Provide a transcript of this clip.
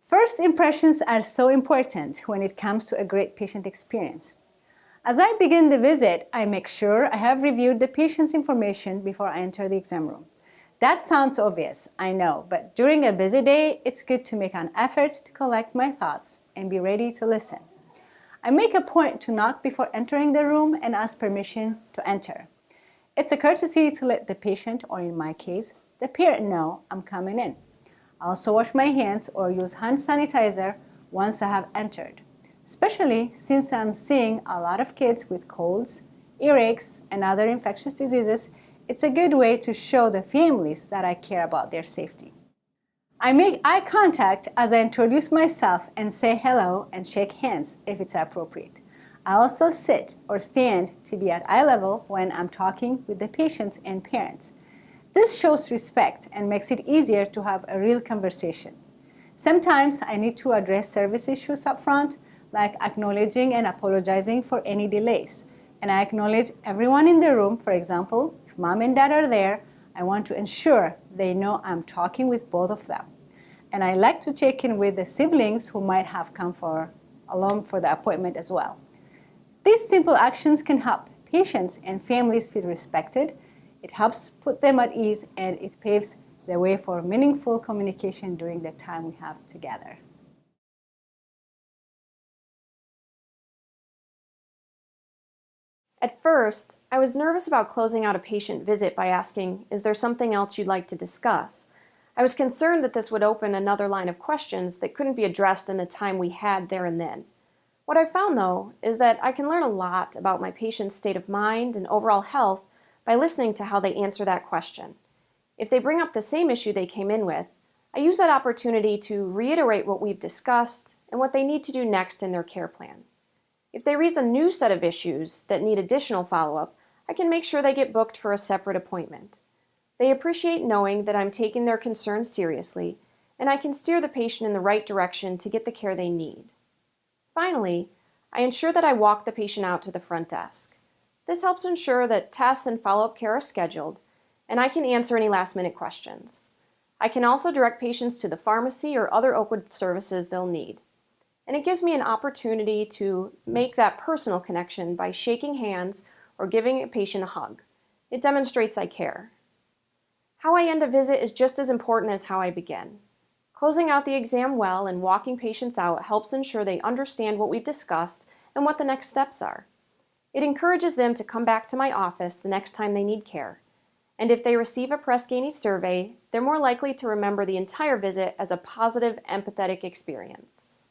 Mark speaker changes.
Speaker 1: First impressions are so important when it comes to a great patient experience. As I begin the visit, I make sure I have reviewed the patient's information before I enter the exam room. That sounds obvious, I know, but during a busy day, it's good to make an effort to collect my thoughts and be ready to listen. I make a point to knock before entering the room and ask permission to enter. It's a courtesy to let the patient, or in my case, the parent know I'm coming in. I also wash my hands or use hand sanitizer once I have entered, especially since I'm seeing a lot of kids with colds, earaches, and other infectious diseases. It's a good way to show the families that I care about their safety. I make eye contact as I introduce myself and say hello and shake hands if it's appropriate. I also sit or stand to be at eye level when I'm talking with the patients and parents. This shows respect and makes it easier to have a real conversation. Sometimes I need to address service issues up front, like acknowledging and apologizing for any delays. And I acknowledge everyone in the room. For example, if mom and dad are there, I want to ensure they know I'm talking with both of them. And I like to check in with the siblings who might have come along for the appointment as well. These simple actions can help patients and families feel respected. It helps put them at ease, and it paves the way for meaningful communication during the time we have together.
Speaker 2: At first, I was nervous about closing out a patient visit by asking, "Is there something else you'd like to discuss?" I was concerned that this would open another line of questions that couldn't be addressed in the time we had there and then. What I found, though, is that I can learn a lot about my patient's state of mind and overall health by listening to how they answer that question. If they bring up the same issue they came in with, I use that opportunity to reiterate what we've discussed and what they need to do next in their care plan. If they raise a new set of issues that need additional follow-up, I can make sure they get booked for a separate appointment. They appreciate knowing that I'm taking their concerns seriously, and I can steer the patient in the right direction to get the care they need. Finally, I ensure that I walk the patient out to the front desk. This helps ensure that tests and follow-up care are scheduled, and I can answer any last-minute questions. I can also direct patients to the pharmacy or other Oakwood services they'll need. And it gives me an opportunity to make that personal connection by shaking hands or giving a patient a hug. It demonstrates I care. How I end a visit is just as important as how I begin. Closing out the exam well and walking patients out helps ensure they understand what we've discussed and what the next steps are. It encourages them to come back to my office the next time they need care. And if they receive a Press Ganey survey, they're more likely to remember the entire visit as a positive, empathetic experience.